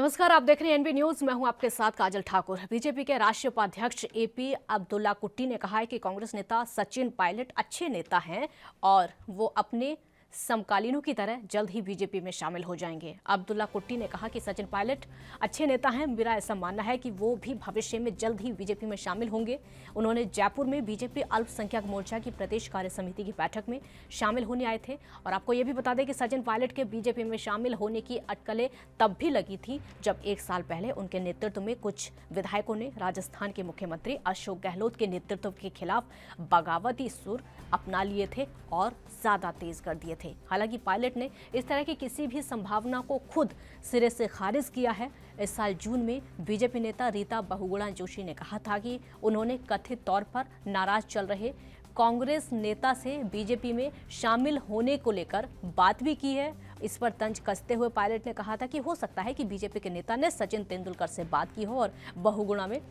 नमस्कार, आप देख रहे हैं एनबी न्यूज। मैं हूं आपके साथ काजल ठाकुर। बीजेपी के राष्ट्रीय उपाध्यक्ष एपी अब्दुल्ला कुट्टी ने कहा है कि कांग्रेस नेता सचिन पायलट अच्छे नेता हैं और वो अपने समकालीनों की तरह जल्द ही बीजेपी में शामिल हो जाएंगे। अब्दुल्ला कुट्टी ने कहा कि सचिन पायलट अच्छे नेता हैं। मेरा ऐसा मानना है कि वो भी भविष्य में जल्द ही बीजेपी में शामिल होंगे। उन्होंने जयपुर में बीजेपी अल्पसंख्यक मोर्चा की प्रदेश कार्य समिति की बैठक में शामिल होने आए थे। और आपको ये भी बता दें कि सचिन पायलट के बीजेपी में शामिल होने की अटकलें तब भी लगी थी जब 1 साल पहले उनके नेतृत्व में कुछ विधायकों ने राजस्थान के मुख्यमंत्री अशोक गहलोत के नेतृत्व के खिलाफ बगावती सुर अपना लिए थे और ज्यादा तेज कर दिए थे। हालांकि पायलट ने इस तरह की किसी भी संभावना को खुद सिरे से खारिज किया है। इस साल जून में बीजेपी नेता रीता बहुगुणा जोशी ने कहा था कि उन्होंने कथित तौर पर नाराज चल रहे कांग्रेस नेता से बीजेपी में शामिल होने को लेकर बात भी की है। इस पर तंज कसते हुए पायलट ने कहा था कि हो सकता है कि बीजेपी के नेता ने सचिन तेंदुलकर से बात की हो और बहुगुणा में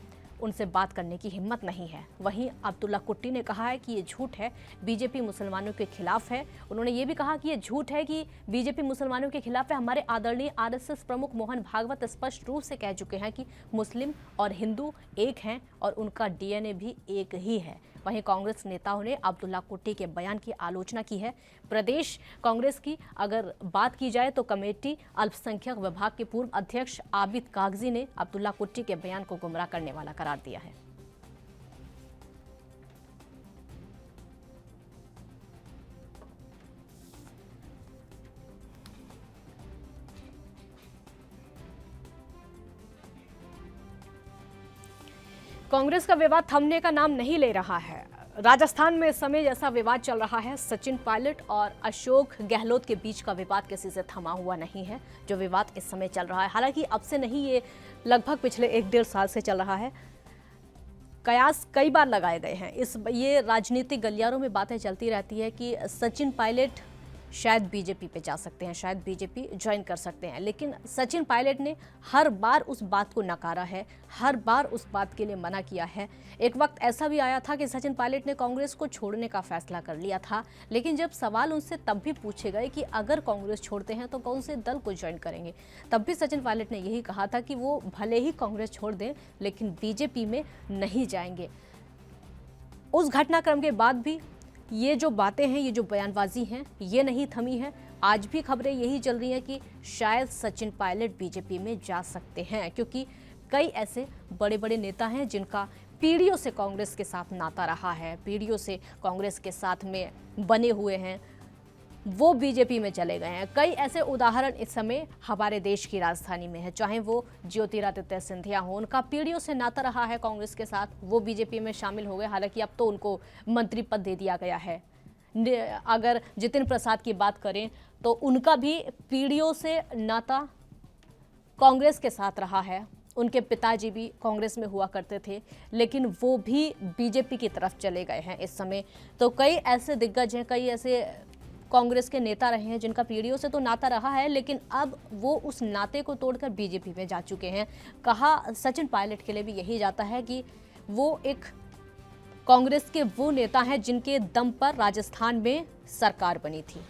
उनसे बात करने की हिम्मत नहीं है। वहीं अब्दुल्ला कुट्टी ने कहा है कि ये झूठ है, बीजेपी मुसलमानों के खिलाफ है। उन्होंने ये भी कहा कि ये झूठ है कि बीजेपी मुसलमानों के खिलाफ है। हमारे आदरणीय आरएसएस प्रमुख मोहन भागवत स्पष्ट रूप से कह चुके हैं कि मुस्लिम और हिंदू एक हैं और उनका डीएनए भी एक ही है। वहीं कांग्रेस नेताओं ने अब्दुल्ला कुट्टी के बयान की आलोचना की है। प्रदेश कांग्रेस की अगर बात की जाए तो कमेटी अल्पसंख्यक विभाग के पूर्व अध्यक्ष आबिद कागजी ने अब्दुल्ला कुट्टी के बयान को गुमराह करने वाला करार दिया है। कांग्रेस का विवाद थमने का नाम नहीं ले रहा है। राजस्थान में इस समय जैसा विवाद चल रहा है, सचिन पायलट और अशोक गहलोत के बीच का विवाद किसी से थमा हुआ नहीं है। जो विवाद इस समय चल रहा है, हालांकि अब से नहीं, ये लगभग पिछले 1-1.5 साल से चल रहा है। कयास कई बार लगाए गए हैं। ये राजनीतिक गलियारों में बातें चलती रहती है कि सचिन पायलट शायद बीजेपी पे जा सकते हैं, शायद बीजेपी ज्वाइन कर सकते हैं, लेकिन सचिन पायलट ने हर बार उस बात को नकारा है, हर बार उस बात के लिए मना किया है। एक वक्त ऐसा भी आया था कि सचिन पायलट ने कांग्रेस को छोड़ने का फैसला कर लिया था, लेकिन जब सवाल उनसे तब भी पूछे गए कि अगर कांग्रेस छोड़ते हैं तो कौन से दल को ज्वाइन करेंगे, तब भी सचिन पायलट ने यही कहा था कि वो भले ही कांग्रेस छोड़ दें लेकिन बीजेपी में नहीं जाएंगे। उस घटनाक्रम के बाद भी ये जो बातें हैं, ये जो बयानबाजी हैं, ये नहीं थमी है। आज भी खबरें यही चल रही हैं कि शायद सचिन पायलट बीजेपी में जा सकते हैं, क्योंकि कई ऐसे बड़े बड़े नेता हैं जिनका पीढ़ियों से कांग्रेस के साथ नाता रहा है, पीढ़ियों से कांग्रेस के साथ में बने हुए हैं, वो बीजेपी में चले गए हैं। कई ऐसे उदाहरण इस समय हमारे देश की राजधानी में है, चाहे वो ज्योतिरादित्य सिंधिया हो, उनका पीढ़ियों से नाता रहा है कांग्रेस के साथ, वो बीजेपी में शामिल हो गए। हालांकि अब तो उनको मंत्री पद दे दिया गया है। अगर जितिन प्रसाद की बात करें तो उनका भी पीढ़ियों से नाता कांग्रेस के साथ रहा है। उनके पिताजी भी कांग्रेस में हुआ करते थे, लेकिन वो भी बीजेपी की तरफ चले गए हैं इस समय। तो कई ऐसे दिग्गज हैं, कई ऐसे कांग्रेस के नेता रहे हैं जिनका पीढ़ियों से तो नाता रहा है, लेकिन अब वो उस नाते को तोड़कर बीजेपी में जा चुके हैं। कहा सचिन पायलट के लिए भी यही जाता है कि वो एक कांग्रेस के वो नेता हैं जिनके दम पर राजस्थान में सरकार बनी थी।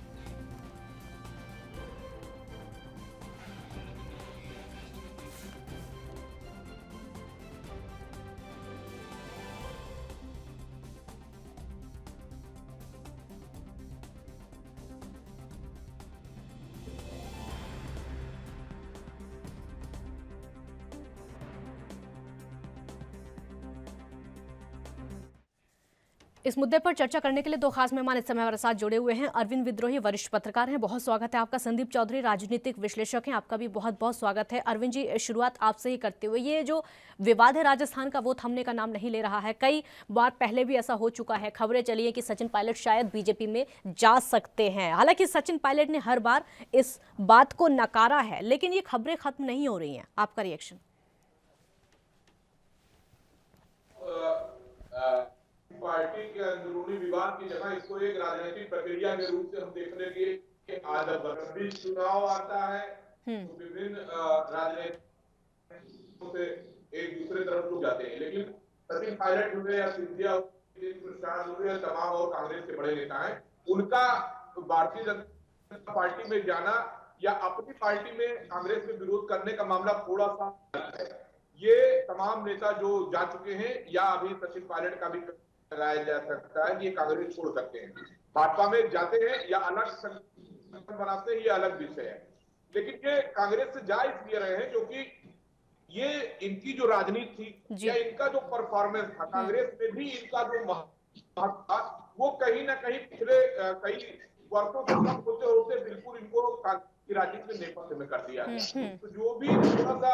इस मुद्दे पर चर्चा करने के लिए 2 खास मेहमान इस समय हमारे साथ जुड़े हुए हैं। अरविंद विद्रोही वरिष्ठ पत्रकार हैं, बहुत स्वागत है आपका। संदीप चौधरी राजनीतिक विश्लेषक हैं, आपका भी बहुत बहुत स्वागत है। अरविंद जी, शुरुआत आपसे ही करते हुए, ये जो विवाद है राजस्थान का, वो थमने का नाम नहीं ले रहा है। कई बार पहले भी ऐसा हो चुका है, खबरें चली है कि सचिन पायलट शायद बीजेपी में जा सकते हैं। हालांकि सचिन पायलट ने हर बार इस बात को नकारा है, लेकिन ये खबरें खत्म नहीं हो रही हैं। आपका रिएक्शन? पार्टी के अंदरूनी विवाद की जगह इसको एक राजनीतिक प्रक्रिया के रूप से हम देखने के आज बीच चुनाव आता है तो विभिन्न राजनीतिक से एक दूसरे तरफ लोग जाते हैं, लेकिन सचिन पायलट हुए या सिंधिया प्रसाद हुए या तमाम और कांग्रेस के बड़े नेता हैं, उनका भारतीय जनता पार्टी में जाना या अपनी पार्टी में कांग्रेस में विरोध करने का मामला थोड़ा सा अलग है। ये तमाम नेता जो जा चुके हैं या अभी सचिन पायलट का भी लगाया जा सकता है कि ये कांग्रेस छोड़ सकते हैं, भाजपा में जाते हैं या अलग संगठन बनाते हैं, ये अलग विषय है। लेकिन ये कांग्रेस से जा इसलिए रहे हैं क्योंकि ये इनकी जो राजनीति थी या इनका जो परफॉर्मेंस था, कांग्रेस में भी इनका जो महत्व था, वो कहीं ना कहीं पिछले कई वर्षों से कम होते होते बिल्कुल इनको की राजनीति में नेपथ्य में कर दिया गया। तो जो भी थोड़ा सा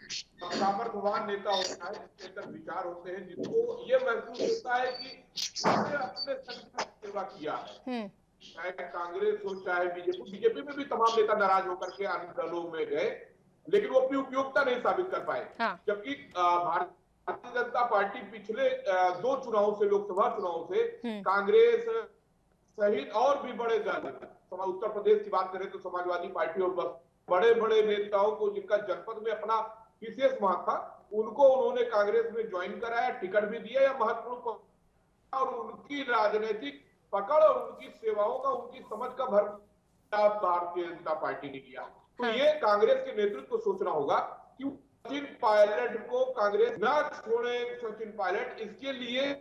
सामर्थ्यवान नेता होता है, जिसके अंदर विचार होते हैं, जिसको ये महसूस होता है कि उसने अपने संगठन की सेवा किया है, चाहे कांग्रेस हो चाहे बीजेपी में भी तमाम नेता नाराज होकर के अन्य दलों में गए, लेकिन वो अपनी उपयोगिता नहीं साबित कर पाए। जबकि भारतीय जनता पार्टी पिछले 2 चुनाव से, लोकसभा चुनाव से कांग्रेस सहित और भी बड़े दल, उत्तर प्रदेश की बात करें तो समाजवादी पार्टी और बड़े बड़े नेताओं को जिनका जनपद में अपना विशेष महत्व था, उनको उन्होंने कांग्रेस में ज्वाइन कराया, टिकट भी दिया या महत्वपूर्ण, और उनकी राजनीतिक पकड़ और उनकी सेवाओं का, उनकी समझ का भरपूर भारतीय जनता पार्टी ने किया। तो ये कांग्रेस के नेतृत्व को सोचना होगा कि सचिन पायलट को कांग्रेस न छोड़े। सचिन पायलट इसके लिए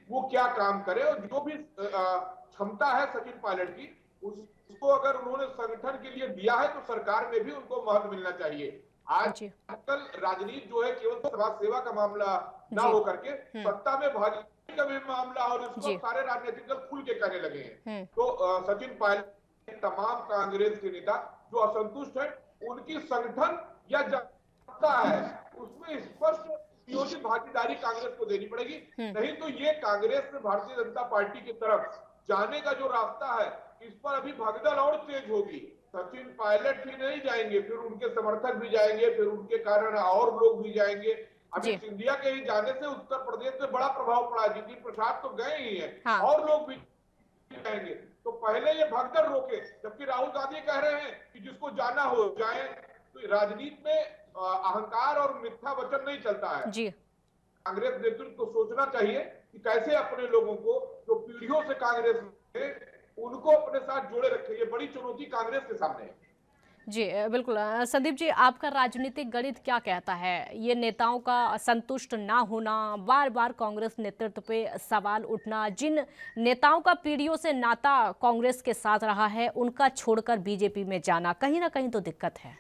वो क्या काम करे, और जो भी क्षमता है सचिन पायलट की, उसको अगर उन्होंने संगठन के लिए दिया है तो सरकार में भी उनको महत्व मिलना चाहिए। आजकल राजनीति जो है केवल समाज सेवा का मामला ना होकर के सत्ता में भागीदारी का भी मामला, और इसको सारे राजनीतिक दल खुल के करने लगे हैं। तो सचिन पायलट, तमाम कांग्रेस के नेता जो असंतुष्ट है, उनकी संगठन या जनता है उसमें स्पष्ट नियोजित भागीदारी कांग्रेस को देनी पड़ेगी। नहीं तो ये कांग्रेस में भारतीय जनता पार्टी की तरफ जाने का जो रास्ता है, इस पर अभी भगदड़ और तेज होगी। सचिन पायलट ही नहीं जाएंगे, फिर उनके समर्थक भी जाएंगे, फिर उनके कारण और लोग भी जाएंगे। अभी सिंधिया के ही जाने से उत्तर प्रदेश में बड़ा प्रभाव पड़ा। जीती प्रसाद तो गए ही हैं, और लोग भी जाएंगे। तो पहले ये भगदड़ रोके, जबकि राहुल गांधी कह रहे हैं कि जिसको जाना हो जाए। तो राजनीति में अहंकार और मिथ्या वचन नहीं चलता है। कांग्रेस नेतृत्व को सोचना चाहिए कि कैसे अपने लोगों को जो पीढ़ियों से कांग्रेस में, उनको अपने साथ जोड़े रखे। ये बड़ी चुनौती कांग्रेस के सामने है। जी बिल्कुल। संदीप जी, आपका राजनीतिक गणित क्या कहता है? ये नेताओं का असंतुष्ट ना होना, बार बार कांग्रेस नेतृत्व पे सवाल उठना, जिन नेताओं का पीढ़ियों से नाता कांग्रेस के साथ रहा है, उनका छोड़कर बीजेपी में जाना, कहीं ना कहीं तो दिक्कत है।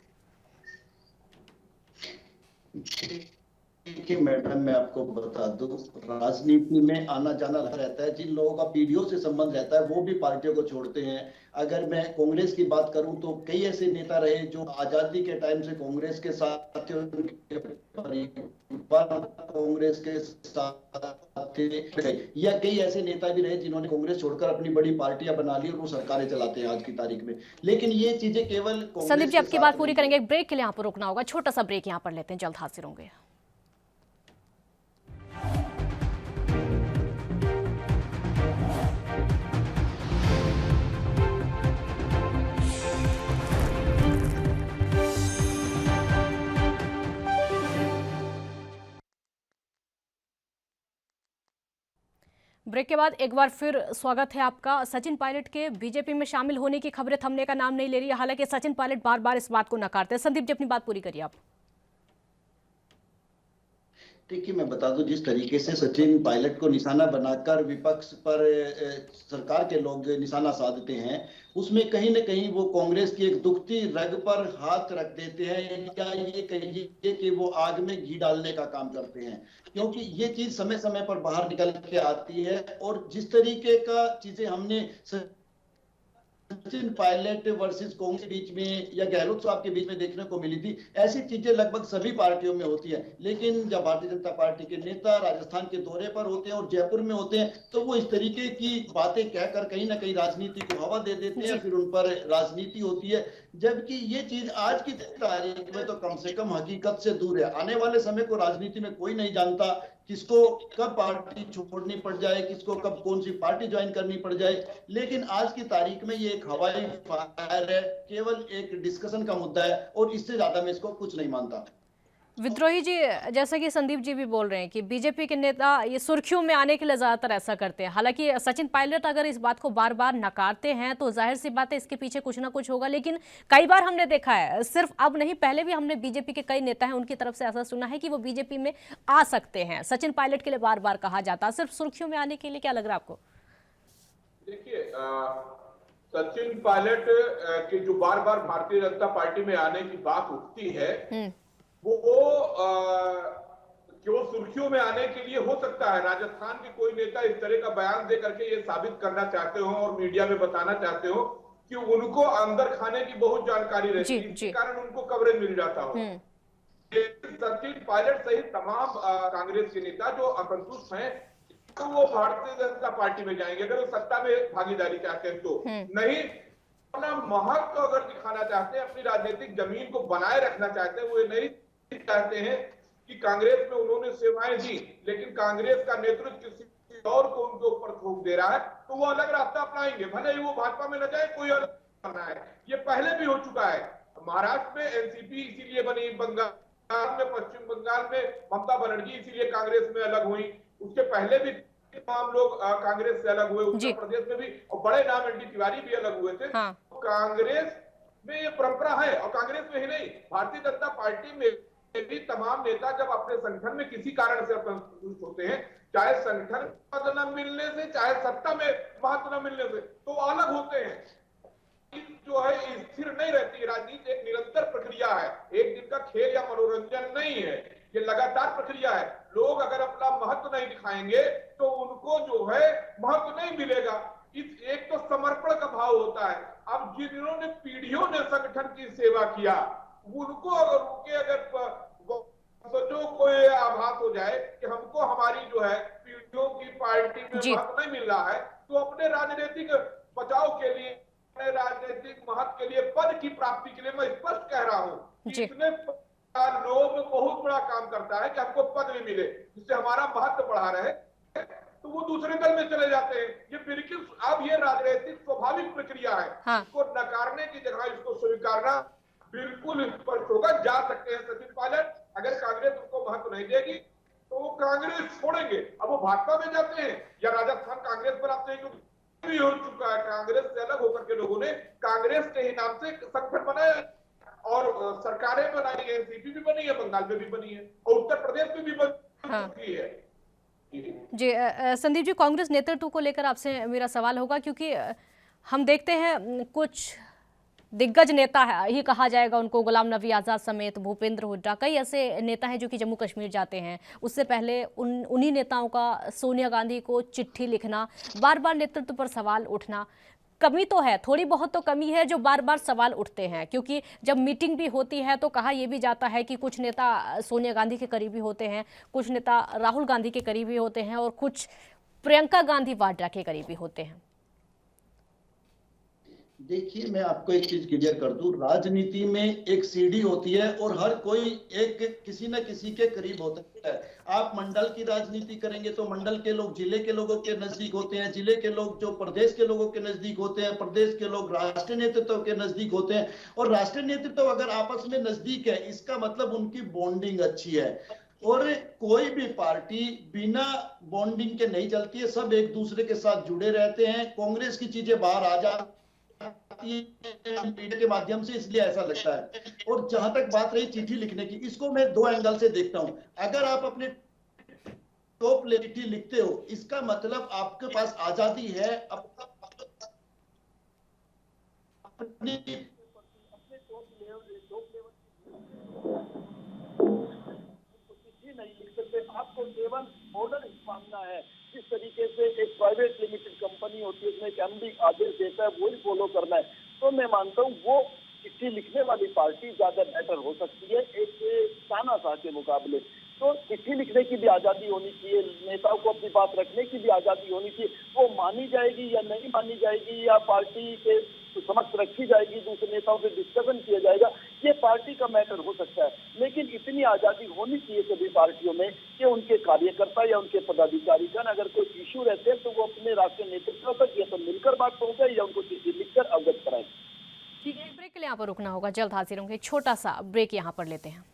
देखिए मैडम, मैं आपको बता दूं, राजनीति में आना जाना रहता है। जिन लोगों का पीढ़ियों से संबंध रहता है वो भी पार्टियों को छोड़ते हैं। अगर मैं कांग्रेस की बात करूं तो कई ऐसे नेता रहे जो आजादी के टाइम से कांग्रेस के साथ थे, कांग्रेस के साथ थे, या कई ऐसे नेता भी रहे जिन्होंने कांग्रेस छोड़कर अपनी बड़ी पार्टियां बना ली और वो सरकारें चलाते हैं आज की तारीख में। लेकिन ये चीजें केवल संदीप जी, आपकी बात पूरी करेंगे, ब्रेक के लिए यहाँ पर रुकना होगा, छोटा सा ब्रेक यहाँ पर लेते हैं, जल्द हाजिर होंगे। ब्रेक के बाद एक बार फिर स्वागत है आपका। सचिन पायलट के बीजेपी में शामिल होने की खबरें थमने का नाम नहीं ले रही है, हालांकि सचिन पायलट बार बार इस बात को नकारते हैं। संदीप जी, अपनी बात पूरी करिए आप। देखिए मैं बता दूं, जिस तरीके से सचिन पायलट को निशाना बनाकर विपक्ष पर सरकार के लोग निशाना साधते हैं, उसमें कहीं ना कहीं वो कांग्रेस की एक दुखती रग पर हाथ रख देते हैं, या ये कहिए कि वो आग में घी डालने का काम करते हैं, क्योंकि ये चीज समय समय पर बाहर निकल के आती है। और जिस तरीके का चीजें हमने सचिन पायलट वर्सेस कांग्रेस के बीच में या गहलोत साहब के बीच में देखने को मिली थी, ऐसी चीजें लगभग सभी पार्टियों में होती है। लेकिन जब भारतीय जनता पार्टी के नेता राजस्थान के दौरे पर होते हैं और जयपुर में होते हैं, तो वो इस तरीके की बातें कहकर कहीं ना कहीं राजनीति को हवा दे देते हैं, फिर उन पर राजनीति होती है। जबकि ये चीज आज की तारीख में तो कम से कम हकीकत से दूर है। आने वाले समय को राजनीति में कोई नहीं जानता किसको कब पार्टी छोड़नी पड़ जाए, किसको कब कौन सी पार्टी ज्वाइन करनी पड़ जाए। लेकिन आज की तारीख में ये एक हवाई फायर है, केवल एक डिस्कशन का मुद्दा है, और इससे ज्यादा मैं इसको कुछ नहीं मानता। विद्रोही जी, जैसा कि संदीप जी भी बोल रहे हैं कि बीजेपी के नेता ये सुर्खियों में आने के लिए ज्यादातर ऐसा करते हैं। हालांकि सचिन पायलट अगर इस बात को बार बार नकारते हैं तो जाहिर सी बात है इसके पीछे कुछ ना कुछ होगा। लेकिन कई बार हमने देखा है, सिर्फ अब नहीं पहले भी हमने बीजेपी के कई नेता हैं उनकी तरफ से ऐसा सुना है कि वो बीजेपी में आ सकते हैं। सचिन पायलट के लिए बार बार कहा जाता है, सिर्फ सुर्खियों में आने के लिए। क्या लग रहा है आपको? देखिए, सचिन पायलट की जो बार बार भारतीय जनता पार्टी में आने की बात उठती है, वो क्यों सुर्खियों में आने के लिए हो सकता है। राजस्थान के कोई नेता इस तरह का बयान दे करके ये साबित करना चाहते हो और मीडिया में बताना चाहते हो कि उनको अंदर खाने की बहुत जानकारी रहती है, इसी कारण उनको कवरेज मिल जाता हो। सचिन पायलट सहित तमाम कांग्रेस के नेता जो असंतुष्ट हैं, तो वो भारतीय जनता पार्टी में जाएंगे अगर वो सत्ता में भागीदारी चाहते हैं तो। नहीं, अपना महत्व अगर दिखाना चाहते हैं, अपनी राजनीतिक जमीन को बनाए रखना चाहते हैं, वो नहीं चाहते हैं कि कांग्रेस में उन्होंने सेवाएं दी लेकिन कांग्रेस का नेतृत्व किसी और को उनके ऊपर थोप दे रहा है, तो वो अलग रास्ता अपनाएंगे, भले ही वो भाजपा में न जाए, कोई अलग करना है। ये पहले भी हो चुका है। महाराष्ट्र में एनसीपी इसीलिए बनी, बंगाल में, पश्चिम बंगाल में ममता बनर्जी इसीलिए कांग्रेस में अलग हुई, उसके पहले भी तमाम लोग कांग्रेस से अलग हुए, उत्तर प्रदेश में भी, और बड़े नाम एनडी तिवारी भी अलग हुए थे। हाँ। कांग्रेस में ये परंपरा है, और कांग्रेस में ही नहीं, भारतीय जनता पार्टी में भी तमाम नेता जब अपने संगठन में किसी कारण से असंतुष्ट होते हैं, चाहे संगठन पद न मिलने से, चाहे सत्ता में महत्व न मिलने से, तो अलग होते हैं। जो है स्थिर नहीं रहती। राजनीति एक निरंतर प्रक्रिया है, एक दिन का खेल या मनोरंजन नहीं है, ये लगातार प्रक्रिया है। लोग अगर अपना महत्व नहीं दिखाएंगे तो उनको जो है महत्व नहीं मिलेगा। इस एक तो समर्पण का भाव होता है। अब जिन्होंने पीढ़ियों ने संगठन की सेवा किया, उनको अगर उनके अगर बच्चों को आभास हो जाए कि हमको हमारी जो है पीढ़ियों की पार्टी में महत्व नहीं मिल रहा है, तो अपने राजनीतिक बचाव के लिए, अपने राजनीतिक महत्व के लिए, पद की प्राप्ति के लिए मैं स्पष्ट कह रहा हूँ, इतने लोग बहुत बड़ा काम करता है कि हमको पद भी मिले जिससे हमारा महत्व बढ़ा रहे, तो वो दूसरे दल में चले जाते हैं। ये बिल्कुल अब ये राजनीतिक स्वाभाविक प्रक्रिया है। हाँ। इसको नकारने की जगह इसको स्वीकारना बिल्कुल स्पष्ट होगा। जा सकते हैं सचिन पायलट, अगर कांग्रेस उनको महत्व नहीं देगी तो वो कांग्रेस छोड़ेंगे। अब वो भाजपा में जाते हैं या राजस्थान कांग्रेस पर आते हैं, क्योंकि भी हो चुका है, कांग्रेस से अलग होकर के लोगों ने कांग्रेस के ही नाम से संगठन बनाया और सरकारें बनाई है, एनसीपी भी बनी है, बंगाल में भी बनी है और उत्तर प्रदेश में भी बन चुकी है। जी संदीप जी, कांग्रेस नेतृत्व को लेकर आपसे मेरा सवाल होगा, क्योंकि हम देखते हैं कुछ दिग्गज नेता है ही कहा जाएगा उनको, गुलाम नबी आज़ाद समेत भूपेंद्र हुड्डा, कई ऐसे नेता हैं जो कि जम्मू कश्मीर जाते हैं। उससे पहले उन्हीं नेताओं का सोनिया गांधी को चिट्ठी लिखना, बार बार नेतृत्व पर सवाल उठना, कमी तो है, थोड़ी बहुत तो कमी है जो बार बार सवाल उठते हैं। क्योंकि जब मीटिंग भी होती है तो कहा यह भी जाता है कि कुछ नेता सोनिया गांधी के करीबी होते हैं, कुछ नेता राहुल गांधी के करीबी होते हैं और कुछ प्रियंका गांधी वाड्रा के करीबी होते हैं। देखिए, मैं आपको एक चीज क्लियर कर दूं, राजनीति में एक सीढ़ी होती है और हर कोई एक किसी न किसी के करीब होता है। आप मंडल की राजनीति करेंगे तो मंडल के लोग जिले के लोगों के नजदीक होते हैं, जिले के लोग जो प्रदेश के लोगों के नजदीक होते हैं, प्रदेश के लोग राष्ट्रीय नेतृत्व के नजदीक होते हैं। और राष्ट्रीय नेतृत्व अगर आपस में नजदीक है, इसका मतलब उनकी बॉन्डिंग अच्छी है। और कोई भी पार्टी बिना बॉन्डिंग के नहीं चलती है, सब एक दूसरे के साथ जुड़े रहते हैं। कांग्रेस की चीजें बाहर आ जाती मीडिया के माध्यम से, इसलिए ऐसा लगता है। और जहां तक बात रही चिट्ठी लिखने की, इसको मैं दो एंगल से देखता हूं। अगर आप अपने टॉप ले चिट्ठी लिखते हो, इसका मतलब आपके पास आजादी है अपनी नहीं लिख सकते। आपको केवल ऑर्डर मांगना है। जिस तरीके से एक प्राइवेट लिमिटेड कंपनी होती है, उसमें एक एमडी आदेश देता है, वही फॉलो करना है। तो मैं मानता हूँ वो चिट्ठी लिखने वाली पार्टी ज्यादा बेटर हो सकती है एक तानाशाह के मुकाबले। तो चिट्ठी लिखने की भी आजादी होनी चाहिए, नेताओं को अपनी बात रखने की भी आजादी होनी चाहिए। वो मानी जाएगी या नहीं मानी जाएगी, या पार्टी के समक्ष रखी जाएगी, दूसरे नेताओं से डिस्कशन किया जाएगा, ये पार्टी का मैटर हो सकता है। लेकिन इतनी आजादी होनी चाहिए सभी पार्टियों में कि उनके कार्यकर्ता या उनके पदाधिकारी का अगर कोई इश्यू रहते हैं तो वो अपने राष्ट्रीय नेतृत्व तक या तो मिलकर बात पहुंचाए या उनको चिट्ठी लिखकर अवगत कराएं। ठीक है, ब्रेक के लिए यहाँ पर रुकना होगा, जल्द हाजिर होंगे। छोटा सा ब्रेक यहाँ पर लेते हैं।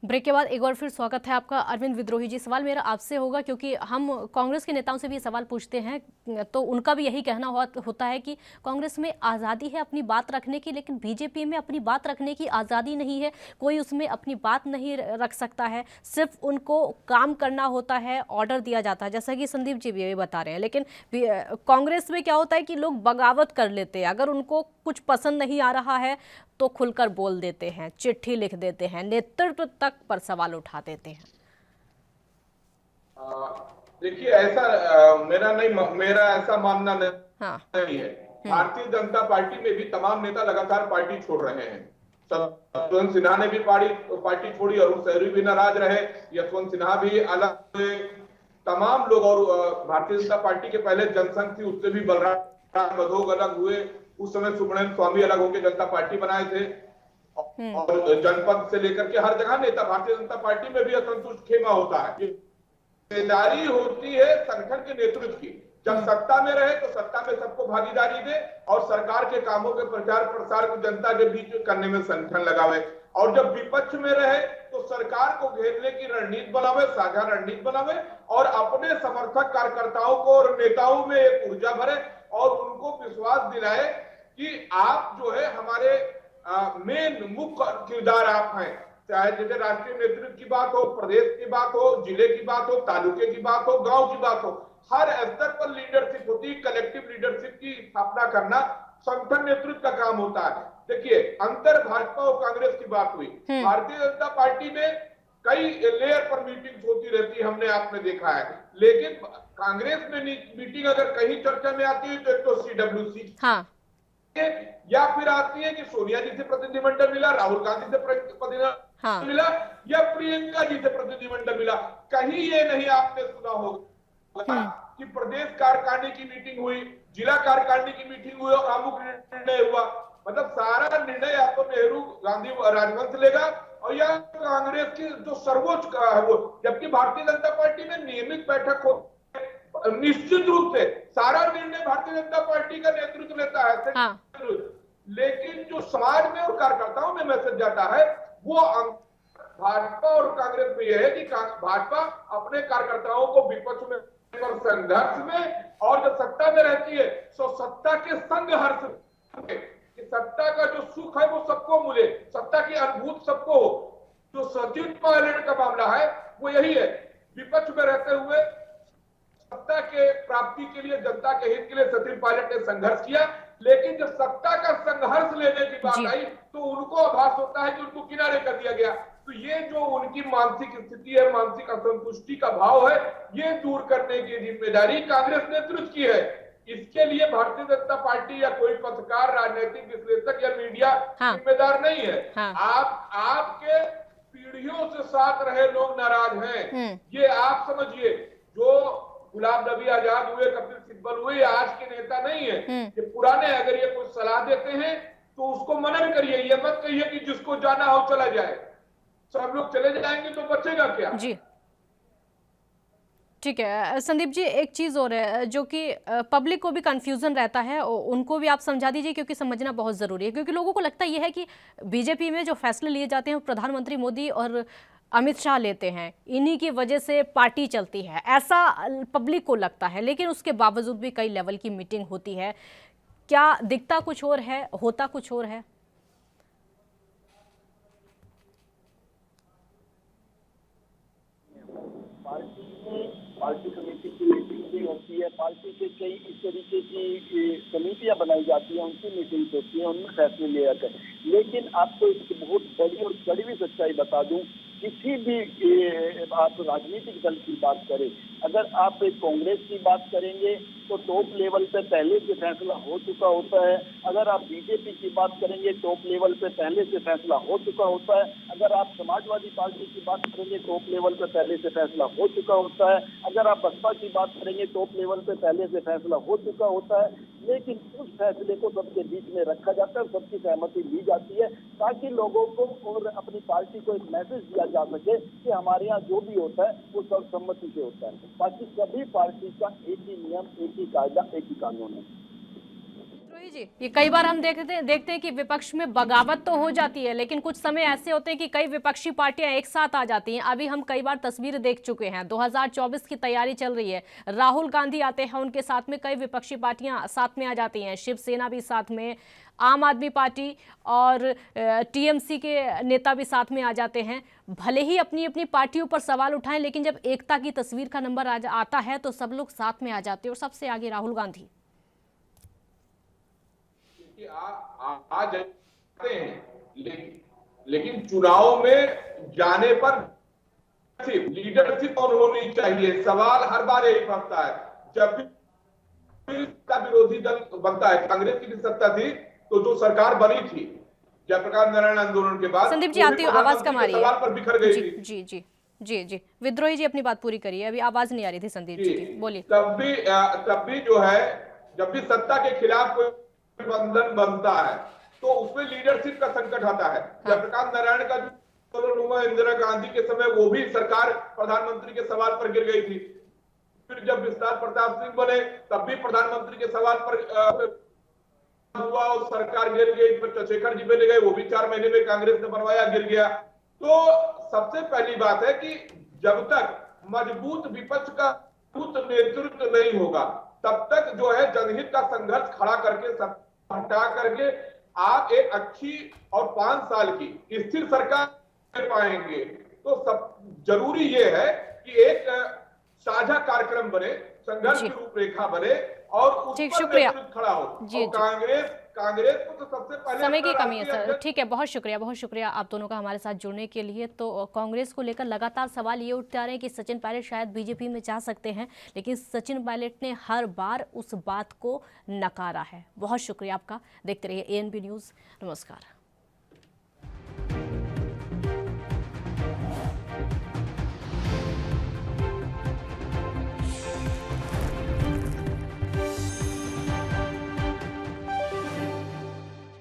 ब्रेक के बाद एक बार फिर स्वागत है आपका। अरविंद विद्रोही जी, सवाल मेरा आपसे होगा क्योंकि हम कांग्रेस के नेताओं से भी सवाल पूछते हैं तो उनका भी यही कहना होता है कि कांग्रेस में आज़ादी है अपनी बात रखने की, लेकिन बीजेपी में अपनी बात रखने की आज़ादी नहीं है। कोई उसमें अपनी बात नहीं रख सकता है, सिर्फ उनको काम करना होता है, ऑर्डर दिया जाता है, जैसा कि संदीप जी भी यही बता रहे हैं। लेकिन कांग्रेस में क्या होता है कि लोग बगावत कर लेते हैं, अगर उनको कुछ पसंद नहीं आ रहा है तो खुलकर बोल देते हैं, चिट्ठी लिख देते हैं, नेतृत्व तक पर सवाल उठा देते हैं। देखिए, ऐसा मेरा ऐसा मानना नहीं है। भारतीय जनता पार्टी में भी तमाम नेता लगातार पार्टी छोड़ रहे हैं। यशवंत सिन्हा ने भी पार्टी छोड़ी, अरुण शहरी भी नाराज रहे, यशवंत सिन्हा भी अलग हुए, तमाम लोग। और भारतीय जनता पार्टी के पहले जनसंघ थी, उससे भी बलराम मधोग अलग हुए। उस समय सुब्रमण्यम स्वामी अलग होकर जनता पार्टी बनाए थे, और जनपद से लेकर के हर जगह नेता। भारतीय जनता पार्टी में भी असंतुष्ट खेमा होता है। जिम्मेदारी होती है संगठन के नेतृत्व की। जब सत्ता में रहे तो सत्ता में सबको भागीदारी दे और सरकार के कामों के प्रचार प्रसार को जनता के बीच करने में संगठन लगावे, और जब विपक्ष में रहे तो सरकार को घेरने की रणनीति बनावे, साझा रणनीति बनावे, और अपने समर्थक कार्यकर्ताओं को और नेताओं में एक ऊर्जा भरे और उनको विश्वास दिलाए कि आप जो है हमारे मेन मुख्य किरदार आप हैं। चाहे जैसे राष्ट्रीय नेतृत्व की बात हो, प्रदेश की बात हो, जिले की बात हो, तालुके की बात हो, गांव की बात हो, हर स्तर पर लीडरशिप होती है। कलेक्टिव लीडरशिप की स्थापना करना संगठन नेतृत्व का काम होता है। देखिए, अंतर भाजपा और कांग्रेस की बात हुई। भारतीय जनता पार्टी में कई लेयर पर मीटिंग होती रहती है, हमने आपने देखा है। लेकिन कांग्रेस में मीटिंग अगर कहीं चर्चा में आती है तो एक तो CWC, हाँ, या फिर आती है कि सोनिया जी से प्रतिनिधिमंडल मिला, राहुल गांधी से प्रतिनिधिमंडल मिला, या प्रियंका जी से प्रतिनिधिमंडल मिला। कहीं ये नहीं आपने सुना होगा कि प्रदेश कार्यकारिणी की मीटिंग हुई, जिला कार्यकारिणी की मीटिंग हुई और अमुक निर्णय हुआ। मतलब सारा निर्णय या तो नेहरू गांधी राजवंश लेगा और या कांग्रेस की जो सर्वोच्च है वो। जबकि भारतीय जनता पार्टी में नियमित बैठक हो, निश्चित रूप से सारा निर्णय भारतीय जनता पार्टी का नेतृत्व लेता है। हाँ। लेकिन जो समाज में और कार्यकर्ताओं में मैसेज जाता है वो भाजपा और कांग्रेस में यह है कि भाजपा अपने कार्यकर्ताओं को विपक्ष में संघर्ष में, और जब सत्ता में रहती है तो सत्ता के संघर्ष में, सत्ता का जो सुख है वो सबको मिले, सत्ता की अनुभूति सबको हो। जो सचिन पायलट का मामला है वो यही है। विपक्ष में रहते हुए सत्ता के प्राप्ति के लिए, जनता के हित के लिए सचिन पायलट ने संघर्ष किया, लेकिन जब सत्ता का संघर्ष लेने की बात आई तो उनको आभास होता है कि उनको किनारे कर दिया गया। तो ये जो उनकी मानसिक स्थिति है, मानसिक असंतुष्टि का भाव है, ये दूर करने की जिम्मेदारी कांग्रेस नेतृत्व की है। इसके लिए भारतीय जनता पार्टी या कोई पत्रकार, राजनीतिक विश्लेषक या मीडिया जिम्मेदार नहीं है। आपके पीढ़ियों से साथ रहे लोग नाराज हैं, ये आप समझिए। जो गुलाम नबी आजाद हुए, कपिल सिब्बल हुए, आज के नेता नहीं है, ये पुराने। अगर ये कोई सलाह देते हैं तो उसको मनन करिए, ये मत कहिए कि जिसको जाना हो चला जाए। सब लोग चले जाएंगे तो बचेगा क्या? जी ठीक है संदीप जी, एक चीज़ और है जो कि पब्लिक को भी कंफ्यूजन रहता है, उनको भी आप समझा दीजिए क्योंकि समझना बहुत ज़रूरी है। क्योंकि लोगों को लगता यह है कि बीजेपी में जो फैसले लिए जाते हैं वो प्रधानमंत्री मोदी और अमित शाह लेते हैं, इन्हीं की वजह से पार्टी चलती है, ऐसा पब्लिक को लगता है। लेकिन उसके बावजूद भी कई लेवल की मीटिंग होती है। क्या दिखता कुछ और है, होता कुछ और है? पार्टी समिति की मीटिंग भी होती है, पार्टी के कई इस तरीके की समितियां बनाई जाती हैं, उनकी मीटिंग होती है, उनमें फैसले लिए जाते हैं। लेकिन आपको इसकी बहुत बड़ी और कड़वी सच्चाई बता दूं, किसी भी आप राजनीतिक दल की बात करें, अगर आप एक कांग्रेस की बात करेंगे तो टॉप लेवल पे पहले से फैसला हो चुका होता है। अगर आप बीजेपी की बात करेंगे टॉप लेवल पे पहले से फैसला हो चुका होता है। अगर आप समाजवादी पार्टी की बात करेंगे टॉप लेवल पे पहले से फैसला हो चुका होता है। अगर आप बसपा की बात करेंगे टॉप लेवल पे पहले से फैसला हो चुका होता है। लेकिन उस फैसले को सबके बीच में रखा जाता है, सबकी सहमति ली जाती है, ताकि लोगों को और अपनी पार्टी को एक मैसेज दिया जा सके कि हमारे यहाँ जो भी होता है वो सर्वसम्मति से होता है। बाकी सभी पार्टी का एक ही नियम, एक ही कायदा, एक ही कानून है। जी, ये कई बार हम देखते हैं कि विपक्ष में बगावत तो हो जाती है, लेकिन कुछ समय ऐसे होते हैं कि कई विपक्षी पार्टियां एक साथ आ जाती हैं। अभी हम कई बार तस्वीर देख चुके हैं। 2024 की तैयारी चल रही है, राहुल गांधी आते हैं, उनके साथ में कई विपक्षी पार्टियां साथ में आ जाती हैं, शिवसेना भी साथ में, आम आदमी पार्टी और टीएमसी के नेता भी साथ में आ जाते हैं। भले ही अपनी अपनी पार्टियों पर सवाल उठाएं, लेकिन जब एकता की तस्वीर का नंबर आता है तो सब लोग साथ में आ जाते हैं, और सबसे आगे राहुल गांधी। आ जाते हैं, लेकिन चुनाव में जाने पर लीडरशिप और होनी चाहिए। सवाल हर बार यही बनता है, जब भी का विरोधी दल बनता है। कांग्रेस की भी सत्ता थी तो जो सरकार बनी थी जयप्रकाश नारायण आंदोलन के बाद, संदीप जी आती हूँ, आवाज कम आ रही है। सवाल पर बिखर गई थी। जी जी जी जी, विद्रोही जी अपनी बात पूरी करिए, अभी आवाज नहीं आ रही थी संदीप जी की, बोलिए। तब भी जो है, जब भी सत्ता के खिलाफ कोई बंधन बनता है तो उसमें लीडरशिप का संकट आता है। जयप्रकाश नारायण का जो इंदिरा गांधी के समय वो भी सरकार प्रधानमंत्री के सवाल पर गिर गई थी। फिर जब विस्तार प्रताप सिंह बने तब भी प्रधानमंत्री के सवाल पर हुआ और सरकार गिर गई। फिर चंद्रशेखर जी बने गए, वो भी 4 महीने में कांग्रेस ने बनवाया, गिर गया। तो सबसे पहली बात है कि जब तक मजबूत विपक्ष का मजबूत नेतृत्व नहीं होगा तब तक जो है जनहित का संघर्ष खड़ा करके, हटा करके आप एक अच्छी और 5 साल की स्थिर सरकार कर पाएंगे। तो सब जरूरी ये है कि एक साझा कार्यक्रम बने, संघर्ष की रूपरेखा बने और उस पर नेतृत्व खड़ा हो। जी, कांग्रेस को तो सबसे पहले समय की कमी है सर। ठीक है, बहुत शुक्रिया आप दोनों का हमारे साथ जुड़ने के लिए। तो कांग्रेस को लेकर लगातार सवाल ये उठते आ रहे हैं कि सचिन पायलट शायद बीजेपी में जा सकते हैं, लेकिन सचिन पायलट ने हर बार उस बात को नकारा है। बहुत शुक्रिया आपका, देखते रहिए ANB न्यूज़। नमस्कार।